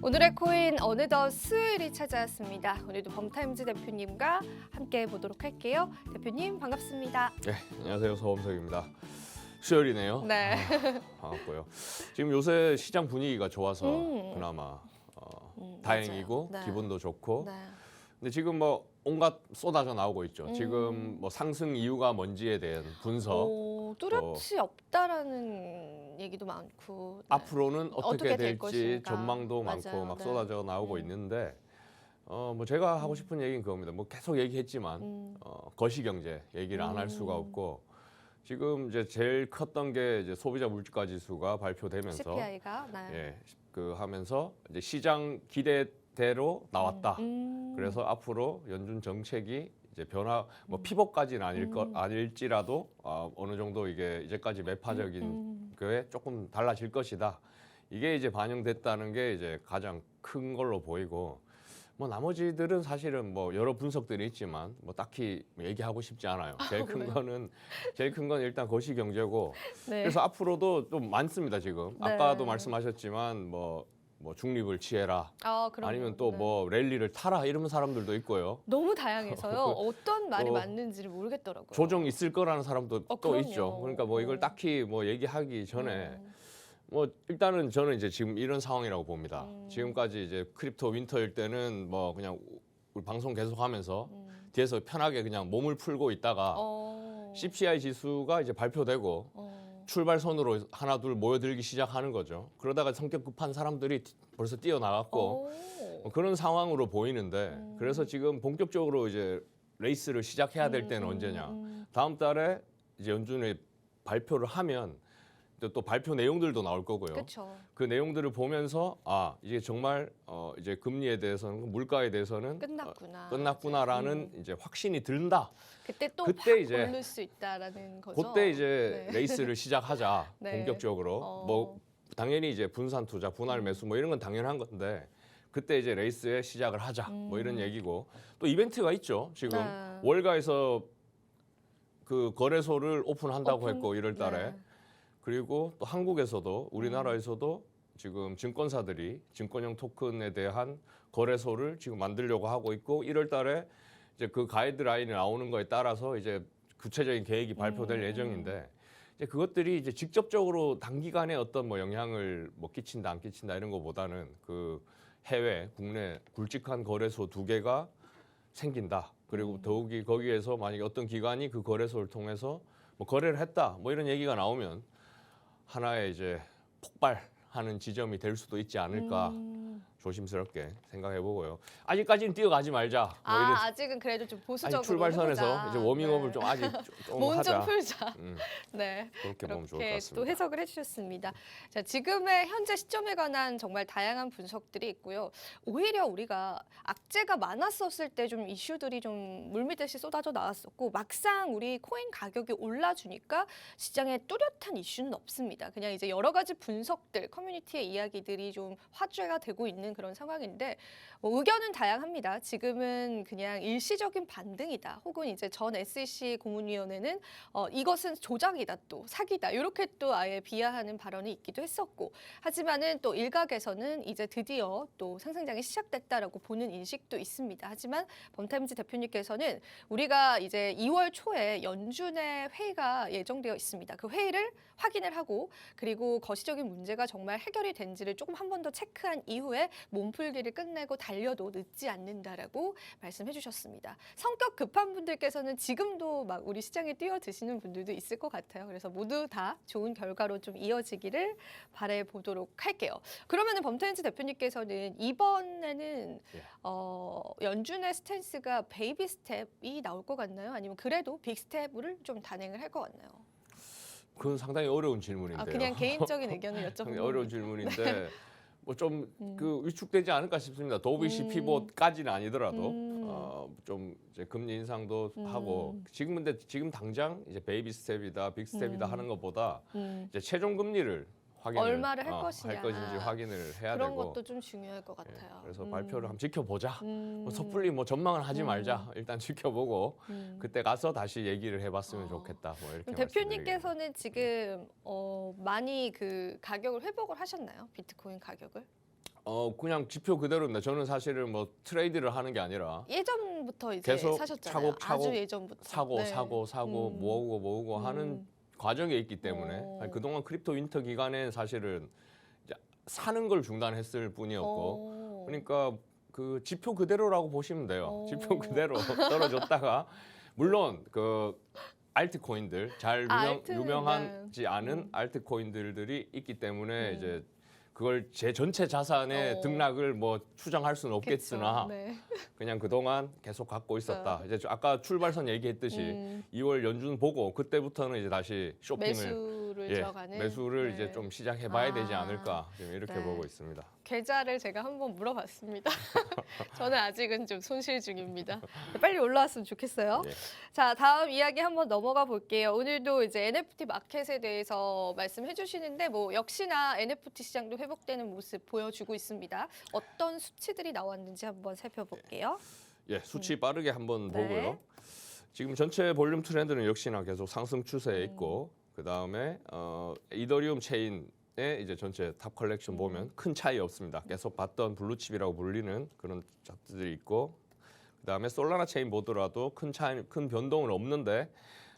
오늘의 코인 어느덧 수요일이 찾아왔습니다. 오늘도 범타임즈 대표님과 함께 보도록 할게요. 대표님 반갑습니다. 네, 안녕하세요. 서범석입니다. 수요일이네요. 네. 반갑고요. 지금 요새 시장 분위기가 좋아서 그나마 다행이고 맞아요. 네. 기분도 좋고. 네. 근데 지금 뭐 온갖 쏟아져 나오고 있죠. 지금 뭐 상승 이유가 뭔지에 대한 분석. 뚜렷이 없다라는 얘기도 많고. 네. 앞으로는 어떻게 될 될지 것인가. 전망도 맞아요. 많고 막 네. 쏟아져 나오고 있는데 뭐 제가 하고 싶은 얘기는 그겁니다. 뭐 계속 얘기했지만 거시경제 얘기를 안 할 수가 없고 지금 이제 제일 컸던 게 이제 소비자 물가 지수가 발표되면서 CPI가 예, 그 하면서 이제 시장 기대대로 나왔다. 그래서 앞으로 연준 정책이 이제 변화 뭐 피복까지는 아닐지라도 어느 정도 이게 이제까지 매파적인 그에 조금 달라질 것이다. 이게 이제 반영됐다는 게 이제 가장 큰 걸로 보이고 뭐 나머지들은 사실은 뭐 여러 분석들이 있지만 뭐 딱히 얘기하고 싶지 않아요. 제일 큰 건 일단 거시 경제고 네. 그래서 앞으로도 좀 많습니다 지금. 네. 아까도 말씀하셨지만 뭐 중립을 취해라. 아니면 또 뭐 랠리를 타라 이런 사람들도 있고요. 너무 다양해서요. 어떤 말이 맞는지를 모르겠더라고요. 조정 있을 거라는 사람도 또 그럼요. 있죠. 그러니까 뭐 이걸 딱히 뭐 얘기하기 전에 뭐 일단은 저는 이제 지금 이런 상황이라고 봅니다. 지금까지 이제 크립토 윈터일 때는 뭐 그냥 우리 방송 계속하면서 뒤에서 편하게 그냥 몸을 풀고 있다가 CPI 지수가 이제 발표되고 출발선으로 하나 둘 모여들기 시작하는 거죠. 그러다가 성격 급한 사람들이 벌써 뛰어나갔고 뭐 그런 상황으로 보이는데 그래서 지금 본격적으로 이제 레이스를 시작해야 될 때는 언제냐. 다음 달에 이제 연준이 발표를 하면 또 발표 내용들도 나올 거고요. 그쵸. 그 내용들을 보면서 이게 정말 이제 금리에 대해서는 물가에 대해서는 끝났구나라는 이제 확신이 든다. 그때 또 그때 확 이제 오를 수 있다라는 거죠. 그때 이제 네. 레이스를 시작하자. 네. 본격적으로 뭐 당연히 이제 분산 투자, 분할 매수 뭐 이런 건 당연한 건데 그때 이제 레이스의 시작을 하자. 뭐 이런 얘기고 또 이벤트가 있죠. 지금 네. 월가에서 그 거래소를 오픈한다고 했고 1월 달에. 네. 그리고 또 한국에서도 우리나라에서도 지금 증권사들이 증권형 토큰에 대한 거래소를 지금 만들려고 하고 있고 1월 달에 이제 그 가이드라인이 나오는 거에 따라서 이제 구체적인 계획이 발표될 예정인데 이제 그것들이 이제 직접적으로 단기간에 어떤 뭐 영향을 뭐 끼친다 안 끼친다 이런 거보다는 그 해외 국내 굵직한 거래소 2개가 생긴다. 그리고 더욱이 거기에서 만약에 어떤 기관이 그 거래소를 통해서 뭐 거래를 했다 뭐 이런 얘기가 나오면 하나의 이제 폭발하는 지점이 될 수도 있지 않을까 조심스럽게 생각해 보고요. 아직까지는 뛰어가지 말자. 뭐 이런 아직은 그래도 좀 보수적으로 아직 출발선에서 해보자. 이제 워밍업을 네. 좀 아직 좀 몸 하자. 좀 풀자. 네. 그렇게 보면 좋을 것 그렇게 같습니다. 또 해석을 해주셨습니다. 자, 지금의 현재 시점에 관한 정말 다양한 분석들이 있고요. 오히려 우리가 악재가 많았었을 때 좀 이슈들이 좀 물밀듯이 쏟아져 나왔었고 막상 우리 코인 가격이 올라주니까 시장에 뚜렷한 이슈는 없습니다. 그냥 이제 여러 가지 분석들, 커뮤니티의 이야기들이 좀 화제가 되고 있는 그런 상황인데 의견은 다양합니다. 지금은 그냥 일시적인 반등이다. 혹은 이제 전 SEC 고문위원회는 이것은 조작이다 또 사기다 이렇게 또 아예 비하하는 발언이 있기도 했었고 하지만은 또 일각에서는 이제 드디어 또 상승장이 시작됐다라고 보는 인식도 있습니다. 하지만 범타임즈 대표님께서는 우리가 이제 2월 초에 연준의 회의가 예정되어 있습니다. 그 회의를 확인을 하고 그리고 거시적인 문제가 정말 해결이 된지를 조금 한 번 더 체크한 이후에 몸풀기를 끝내고 달려도 늦지 않는다라고 말씀해 주셨습니다. 성격 급한 분들께서는 지금도 막 우리 시장에 뛰어드시는 분들도 있을 것 같아요. 그래서 모두 다 좋은 결과로 좀 이어지기를 바라보도록 할게요. 그러면은 범타임즈 대표님께서는 이번에는 연준의 스탠스가 베이비 스텝이 나올 것 같나요? 아니면 그래도 빅 스텝을 좀 단행을 할 것 같나요? 그건 상당히 어려운 질문인데요. 그냥 개인적인 의견을 여쭤보는 어려운 질문인데 뭐 좀 그 위축되지 않을까 싶습니다. 도비시 피봇까지는 아니더라도 좀 이제 금리 인상도 하고 지금 당장 이제 베이비 스텝이다, 빅 스텝이다 하는 것보다 이제 최종 금리를 확인을 얼마를 할 것이냐. 할 것인지 확인을 해야 그런 되고 것도 좀 중요할 것 같아요. 그래서 발표를 한번 지켜보자. 뭐 섣불리 뭐 전망을 하지 말자. 일단 지켜보고 그때 가서 다시 얘기를 해봤으면 좋겠다. 뭐 이렇게 대표님께서는 지금 많이 그 가격을 회복을 하셨나요? 비트코인 가격을? 그냥 지표 그대로입니다. 저는 사실은 뭐 트레이드를 하는 게 아니라 예전부터 이제 계속 사셨잖아요. 차곡차곡 아주 예전부터. 사고 네. 모으고 하는 과정에 있기 때문에 아니, 그동안 크립토 윈터 기간에 사실은 이제 사는 걸 중단했을 뿐이었고 그러니까 그 지표 그대로라고 보시면 돼요. 지표 그대로 떨어졌다가 물론 그 알트코인들 잘 유명하지 않은 알트코인들이 있기 때문에 이제 그걸 제 전체 자산의 등락을 뭐 추정할 수는 없겠으나 네. 그냥 그동안 계속 갖고 있었다. 이제 아까 출발선 얘기했듯이 2월 연준 보고 그때부터는 이제 다시 쇼핑을 매수를 들어가는 매수를 네. 이제 좀 시작해봐야 되지 않을까 지금 이렇게 네. 보고 있습니다. 계좌를 제가 한번 물어봤습니다. 저는 아직은 좀 손실 중입니다. 빨리 올라왔으면 좋겠어요. 예. 자, 다음 이야기 한번 넘어가 볼게요. 오늘도 이제 NFT 마켓에 대해서 말씀해 주시는데 뭐 역시나 NFT 시장도 회복되는 모습 보여주고 있습니다. 어떤 수치들이 나왔는지 한번 살펴볼게요. 예, 수치 빠르게 한번 네. 보고요. 지금 전체 볼륨 트렌드는 역시나 계속 상승 추세에 있고 그 다음에 이더리움 체인의 이제 전체 탑 컬렉션 보면 큰 차이 없습니다. 계속 봤던 블루칩이라고 불리는 그런 차트들이 있고 그 다음에 솔라나 체인 보더라도 큰 변동은 없는데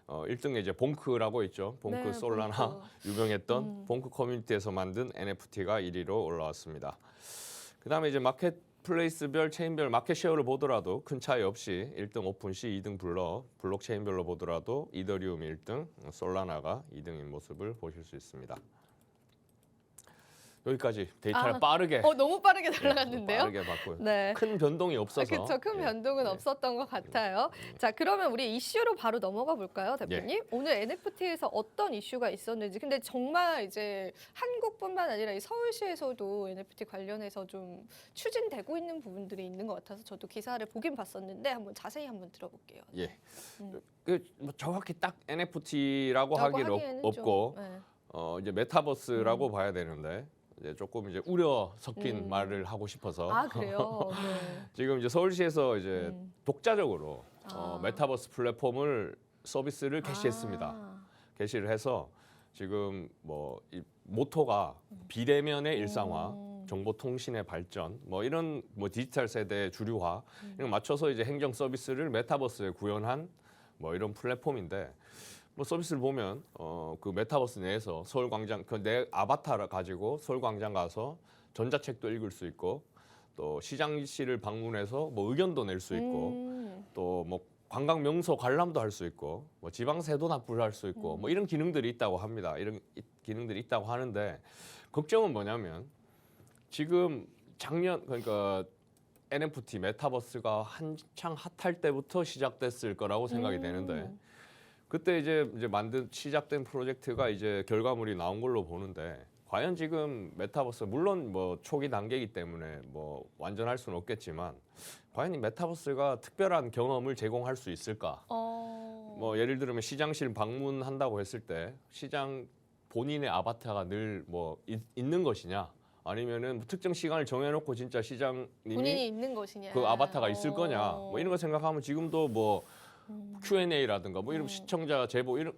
1등에 이제 봉크라고 있죠. 봉크 네, 솔라나 봉크. 유명했던 봉크 커뮤니티에서 만든 NFT가 1위로 올라왔습니다. 그 다음에 이제 마켓플레이스별 체인별 마켓 쉐어를 보더라도 큰 차이 없이 1등 오픈시, 2등 블록체인별로 보더라도 이더리움 1등, 솔라나가 2등인 모습을 보실 수 있습니다. 여기까지 데이터를 빠르게 너무 빠르게 날아갔는데요. 빠르게 봤고요. 네. 큰 변동이 없어서 그렇죠. 큰 변동은 없었던 것 같아요. 자, 그러면 우리 이슈로 바로 넘어가 볼까요, 대표님? 오늘 NFT에서 어떤 이슈가 있었는지. 근데 정말 이제 한국뿐만 아니라 이 서울시에서도 NFT 관련해서 좀 추진되고 있는 부분들이 있는 것 같아서 저도 기사를 보긴 봤었는데 한번 자세히 한번 들어볼게요. 예. 뭐 정확히 딱 NFT라고 라고 하기는 하기에는 없고 좀, 네. 이제 메타버스라고 봐야 되는데 이제 조금 이제 우려 섞인 말을 하고 싶어서 아, 그래요? 네. 지금 이제 서울시에서 이제 독자적으로 아. 메타버스 플랫폼을 서비스를 개시했습니다. 아. 개시를 해서 지금 뭐 이 모토가 비대면의 일상화, 정보통신의 발전, 뭐 이런 뭐 디지털 세대의 주류화 이런 맞춰서 이제 행정 서비스를 메타버스에 구현한 뭐 이런 플랫폼인데. 뭐 서비스를 보면 그 메타버스 내에서 서울광장 그 내 아바타를 가지고 서울광장 가서 전자책도 읽을 수 있고 또 시장실을 방문해서 뭐 의견도 낼 수 있고 또 뭐 관광 명소 관람도 할 수 있고 뭐 지방세도 납부를 할 수 있고 뭐 이런 기능들이 있다고 합니다. 이런 기능들이 있다고 하는데 걱정은 뭐냐면 지금 작년 그러니까 NFT 메타버스가 한창 핫할 때부터 시작됐을 거라고 생각이 되는데. 그때 이제 시작된 프로젝트가 이제 결과물이 나온 걸로 보는데 과연 지금 메타버스 물론 뭐 초기 단계이기 때문에 뭐 완전할 수는 없겠지만 과연 이 메타버스가 특별한 경험을 제공할 수 있을까? 뭐 예를 들면 시장실 방문한다고 했을 때 시장 본인의 아바타가 늘 뭐 있는 것이냐? 아니면은 뭐 특정 시간을 정해놓고 진짜 시장님이 본인이 있는 것이냐? 그 아바타가 있을 거냐? 뭐 이런 거 생각하면 지금도 뭐 Q&A라든가 뭐 이런 시청자 제보 이런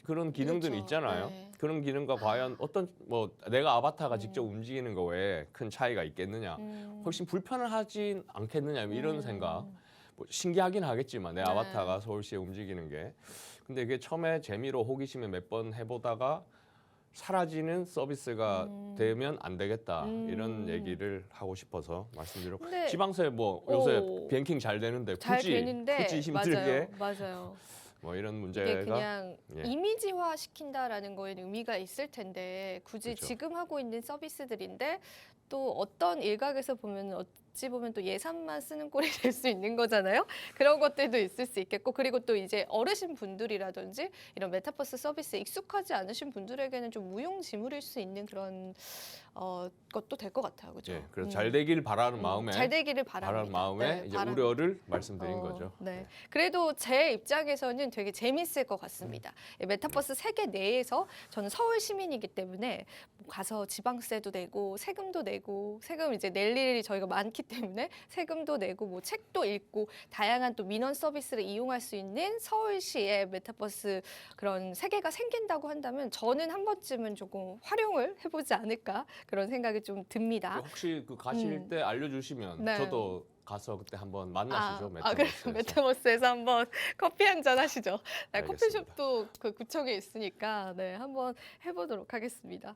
그런 기능들이 그렇죠. 있잖아요. 네. 그런 기능과 과연 어떤 뭐 내가 아바타가 직접 움직이는 거 외에 큰 차이가 있겠느냐? 훨씬 불편하진 않겠느냐? 뭐 이런 생각. 뭐 신기하긴 하겠지만 내 네. 아바타가 서울시에 움직이는 게. 근데 이게 처음에 재미로 호기심에 몇 번 해보다가 사라지는 서비스가 되면 안 되겠다 이런 얘기를 하고 싶어서 말씀드렸고 근데- 지방세 뭐 요새 뱅킹 잘 되는데 잘 되는데 굳이 힘들게 맞아요. 뭐 이런 이게 문제가 그냥 예. 이미지화 시킨다라는 거에는 의미가 있을 텐데 굳이 그렇죠. 지금 하고 있는 서비스들인데 또 어떤 일각에서 보면 어찌 보면 또 예산만 쓰는 꼴이 될 수 있는 거잖아요. 그런 것들도 있을 수 있겠고 그리고 또 이제 어르신 분들이라든지 이런 메타버스 서비스에 익숙하지 않으신 분들에게는 좀 무용지물일 수 있는 그런 것도 될 것 같아요, 그죠? 예, 그래서 잘 되길 바라는 마음에 잘 되기를 바랍니다. 마음에 네, 이제 바람- 우려를 말씀드린 거죠. 네. 그래도 제 입장에서는 되게 재밌을 것 같습니다. 이 메타버스 세계 내에서 저는 서울 시민이기 때문에 가서 지방세도 내고 세금도 내고 세금 이제 낼 일이 저희가 많기 때문에 세금도 내고 뭐 책도 읽고 다양한 또 민원 서비스를 이용할 수 있는 서울시의 메타버스 그런 세계가 생긴다고 한다면 저는 한 번쯤은 조금 활용을 해보지 않을까 그런 생각이 좀 듭니다. 혹시 그 가실 때 알려주시면 네. 저도 가서 그때 한번 만나시죠. 그래, 메타버스에서. 메타버스에서 한번 커피 한 잔 하시죠. 네, 알겠습니다. 커피숍도 그 구청에 있으니까 네, 한번 해보도록 하겠습니다.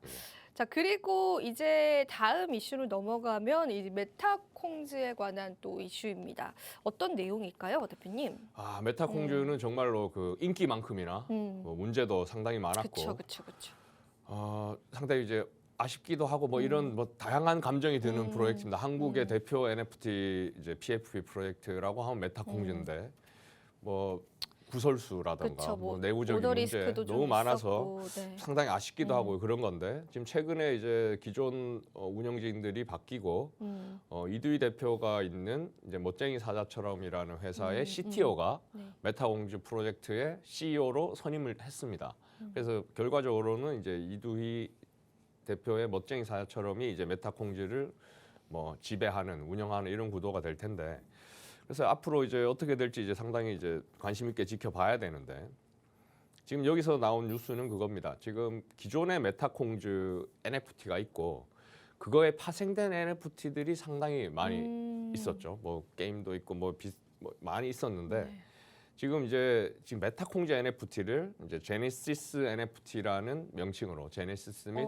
자, 그리고 이제 다음 이슈로 넘어가면 이 메타콩즈에 관한 또 이슈입니다. 어떤 내용일까요, 대표님? 메타콩즈는 정말로 그 인기만큼이나 뭐 문제도 상당히 많았고, 그렇죠. 상당히 이제 아쉽기도 하고 뭐 이런 뭐 다양한 감정이 드는 프로젝트입니다. 한국의 대표 NFT 이제 PFP 프로젝트라고 하면 메타콩즈인데 뭐 구설수라든가 그쵸, 뭐 뭐 내부적인 오더 문제 리스크도 좀 너무 많아서 있었고, 네. 상당히 아쉽기도 하고 그런 건데 지금 최근에 이제 기존 운영진들이 바뀌고 이두희 대표가 있는 이제 멋쟁이 사자처럼이라는 회사의 CTO가 네. 메타콩즈 프로젝트의 CEO로 선임을 했습니다. 그래서 결과적으로는 이제 이두희 대표의 멋쟁이 사자처럼이 이제 메타콩즈를 뭐 지배하는 운영하는 이런 구도가 될 텐데 그래서 앞으로 이제 어떻게 될지 이제 상당히 이제 관심 있게 지켜봐야 되는데 지금 여기서 나온 뉴스는 그겁니다. 지금 기존의 메타콩즈 NFT가 있고 그거에 파생된 NFT들이 상당히 많이 있었죠. 뭐 게임도 있고 뭐 많이 있었는데 네. 지금 메타콩즈 NFT를 이제 제네시스 NFT라는 명칭으로 제네시스 및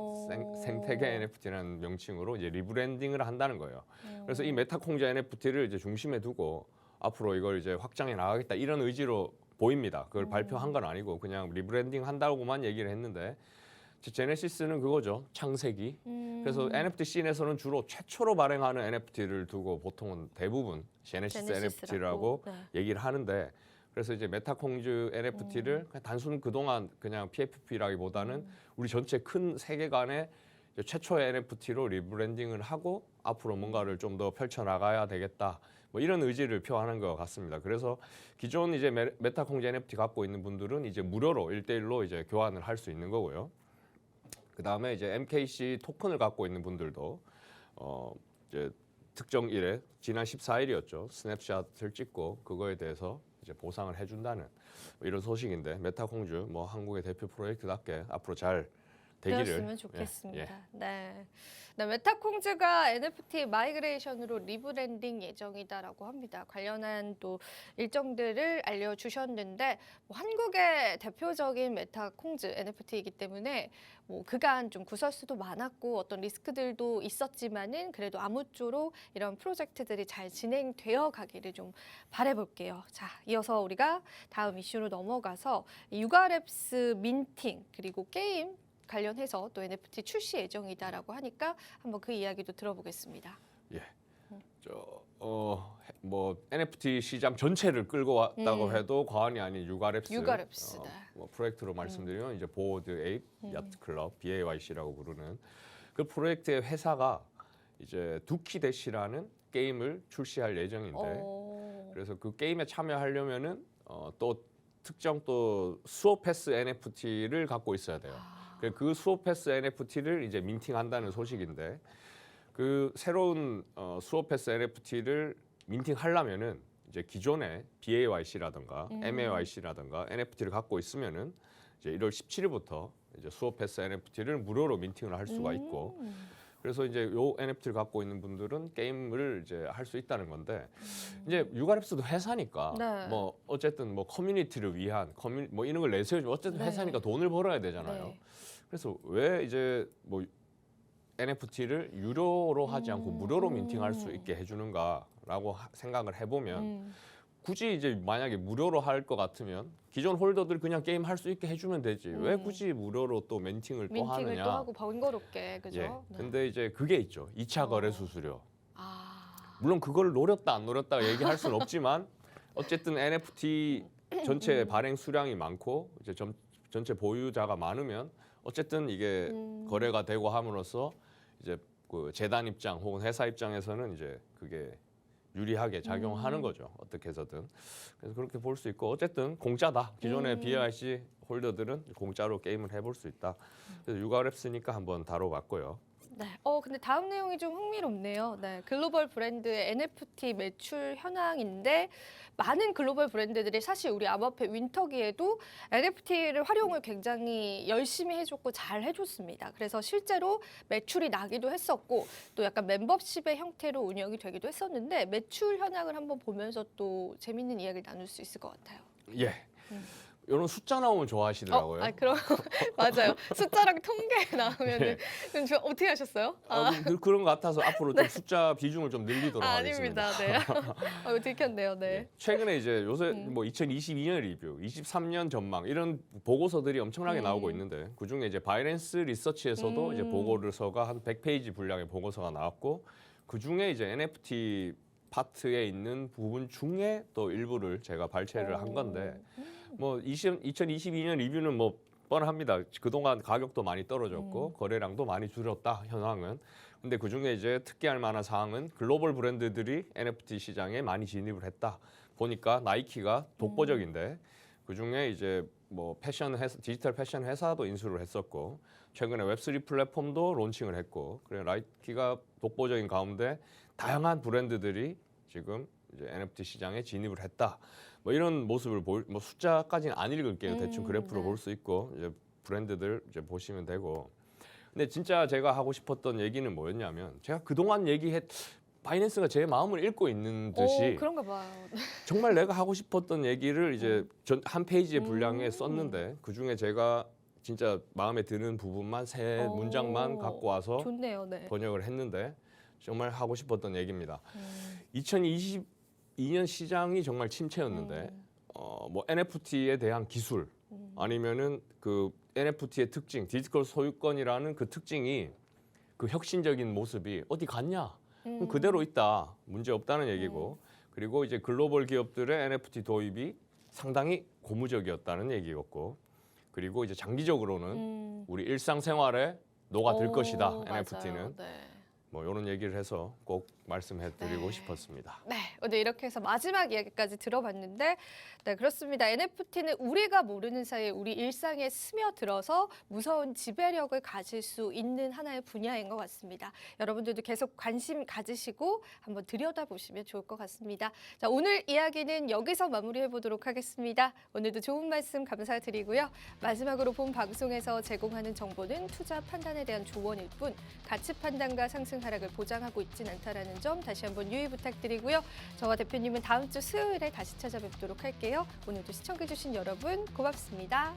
생태계 NFT라는 명칭으로 이제 리브랜딩을 한다는 거예요. 그래서 이 메타콩즈 NFT를 이제 중심에 두고 앞으로 이걸 이제 확장해 나가겠다 이런 의지로 보입니다. 그걸 발표한 건 아니고 그냥 리브랜딩 한다고만 얘기를 했는데 제네시스는 그거죠. 창세기. 그래서 NFT 씬에서는 주로 최초로 발행하는 NFT를 두고 보통은 대부분 제네시스 NFT라고 네. 얘기를 하는데 그래서 이제 메타콩즈 NFT를 그냥 단순 그동안 그냥 PFP라기보다는 우리 전체 큰 세계관의 최초의 NFT로 리브랜딩을 하고 앞으로 뭔가를 좀 더 펼쳐나가야 되겠다. 뭐 이런 의지를 표하는 것 같습니다. 그래서 기존 이제 메타콩즈 NFT 갖고 있는 분들은 이제 무료로 1대1로 이제 교환을 할 수 있는 거고요. 그다음에 이제 MKC 토큰을 갖고 있는 분들도 이제 특정 일에 지난 14일이었죠. 스냅샷을 찍고 그거에 대해서 이제 보상을 해준다는 이런 소식인데 메타콩즈 뭐 한국의 대표 프로젝트답게 앞으로 잘 되기를 되었으면 좋겠습니다. 네. 네, 메타콩즈가 NFT 마이그레이션으로 리브랜딩 예정이다라고 합니다. 관련한 또 일정들을 알려주셨는데 뭐 한국의 대표적인 메타콩즈 NFT이기 때문에 뭐 그간 좀 구설수도 많았고 어떤 리스크들도 있었지만은 그래도 아무쪼록 이런 프로젝트들이 잘 진행되어 가기를 좀 바라볼게요. 자, 이어서 우리가 다음 이슈로 넘어가서 유가랩스 민팅 그리고 게임 관련해서 또 NFT 출시 예정이다라고 하니까 한번 그 이야기도 들어보겠습니다. 예. 뭐 NFT 시장 전체를 끌고 왔다고 해도 과언이 아닌 유가랩스 유가랩스, 네. 뭐 프로젝트로 말씀드리면 이제 보드 에이프 야트 클럽 BAYC라고 부르는 그 프로젝트의 회사가 이제 두키대시라는 게임을 출시할 예정인데 그래서 그 게임에 참여하려면은 또 특정 또 수호 패스 NFT를 갖고 있어야 돼요. 그 수호 패스 NFT를 이제 민팅한다는 소식인데 그 새로운 수호 패스 NFT를 민팅하려면은 이제 기존의 BAYC라든가 MAYC라든가 NFT를 갖고 있으면은 이제 1월 17일부터 이제 수호 패스 NFT를 무료로 민팅을 할 수가 있고 그래서 이제 요 NFT를 갖고 있는 분들은 게임을 이제 할 수 있다는 건데 이제 유가랩스도 회사니까 네. 뭐 어쨌든 뭐 커뮤니티를 위한 뭐 이런 걸 내세우지 어쨌든 회사니까 돈을 벌어야 되잖아요. 네. 그래서 왜 이제 뭐 NFT를 유료로 하지 않고 무료로 민팅할 수 있게 해주는가라고 생각을 해보면 굳이 이제 만약에 무료로 할 것 같으면 기존 홀더들 그냥 게임 할 수 있게 해주면 되지 왜 굳이 무료로 또 민팅을 또 민팅을 하느냐. 또 하고 번거롭게 그죠? 예. 네. 근데 이제 그게 있죠. 2차 거래 수수료. 아, 물론 그걸 노렸다 안 노렸다 얘기할 수는 없지만 어쨌든 NFT 전체 발행 수량이 많고 이제 전체 보유자가 많으면 어쨌든 이게 거래가 되고 함으로써 이제 그 재단 입장 혹은 회사 입장에서는 이제 그게 유리하게 작용하는 거죠. 어떻게 해서든. 그래서 그렇게 볼 수 있고 어쨌든 공짜다. 기존의 BAYC 홀더들은 공짜로 게임을 해볼 수 있다. 그래서 유가랩스니까 한번 다뤄봤고요. 네. 근데 다음 내용이 좀 흥미롭네요. 네. 글로벌 브랜드의 NFT 매출 현황인데 많은 글로벌 브랜드들이 사실 우리 암호화폐 윈터기에도 NFT를 활용을 굉장히 열심히 해줬고 잘 해줬습니다. 그래서 실제로 매출이 나기도 했었고 또 약간 멤버십의 형태로 운영이 되기도 했었는데 매출 현황을 한번 보면서 또 재밌는 이야기를 나눌 수 있을 것 같아요. 예. 이런 숫자 나오면 좋아하시더라고요. 그럼 맞아요. 숫자랑 통계 나오면은 그럼 어떻게 하셨어요? 그런 것 같아서 앞으로 좀 숫자 비중을 좀 늘리도록 하겠습니다. 아닙니다. 네. 들켰네요. 네. 예. 최근에 이제 요새 뭐 2022년 리뷰, 23년 전망 이런 보고서들이 엄청나게 나오고 있는데 그 중에 이제 바이낸스 리서치에서도 이제 보고서가 한 100페이지 분량의 보고서가 나왔고 그 중에 이제 NFT 파트에 있는 부분 중에 또 일부를 제가 발췌를 한 건데 뭐 2022년 리뷰는 뭐 뻔합니다. 그동안 가격도 많이 떨어졌고 거래량도 많이 줄었다 현황은. 근데 그 중에 이제 특기할 만한 사항은 글로벌 브랜드들이 NFT 시장에 많이 진입을 했다. 보니까 나이키가 독보적인데 그 중에 이제 뭐 패션 회사, 디지털 패션 회사도 인수를 했었고 최근에 웹3 플랫폼도 론칭을 했고 그래 나이키가 독보적인 가운데 다양한 브랜드들이 지금 이제 NFT 시장에 진입을 했다. 뭐 이런 모습을 뭐 숫자까지는 안 읽을게요. 대충 그래프로 네. 볼 수 있고 이제 브랜드들 이제 보시면 되고. 근데 진짜 제가 하고 싶었던 얘기는 뭐였냐면 제가 그동안 바이낸스가 제 마음을 읽고 있는 듯이 그런가 봐요. 정말 내가 하고 싶었던 얘기를 이제 한 페이지의 분량에 썼는데 그 중에 제가 진짜 마음에 드는 부분만 세 문장만 갖고 와서 좋네요. 네. 번역을 했는데 정말 하고 싶었던 얘기입니다. 2022년 시장이 정말 침체였는데 뭐 NFT에 대한 기술 아니면은 그 NFT의 특징, 디지털 소유권이라는 그 특징이 그 혁신적인 모습이 어디 갔냐? 그럼 그대로 있다. 문제 없다는 얘기고. 그리고 이제 글로벌 기업들의 NFT 도입이 상당히 고무적이었다는 얘기였고. 그리고 이제 장기적으로는 우리 일상생활에 녹아들 것이다. NFT는. 맞아요. 네. 뭐 이런 얘기를 해서 꼭 말씀해드리고 싶었습니다. 네, 오늘 이렇게 해서 마지막 이야기까지 들어봤는데, 네, 그렇습니다. NFT는 우리가 모르는 사이에 우리 일상에 스며들어서 무서운 지배력을 가질 수 있는 하나의 분야인 것 같습니다. 여러분들도 계속 관심 가지시고 한번 들여다보시면 좋을 것 같습니다. 자, 오늘 이야기는 여기서 마무리해 보도록 하겠습니다. 오늘도 좋은 말씀 감사드리고요. 마지막으로 본 방송에서 제공하는 정보는 투자 판단에 대한 조언일 뿐 가치 판단과 상승 하락을 보장하고 있진 않다라는 점 다시 한번 유의 부탁드리고요. 저와 대표님은 다음 주 수요일에 다시 찾아뵙도록 할게요. 오늘도 시청해주신 여러분 고맙습니다.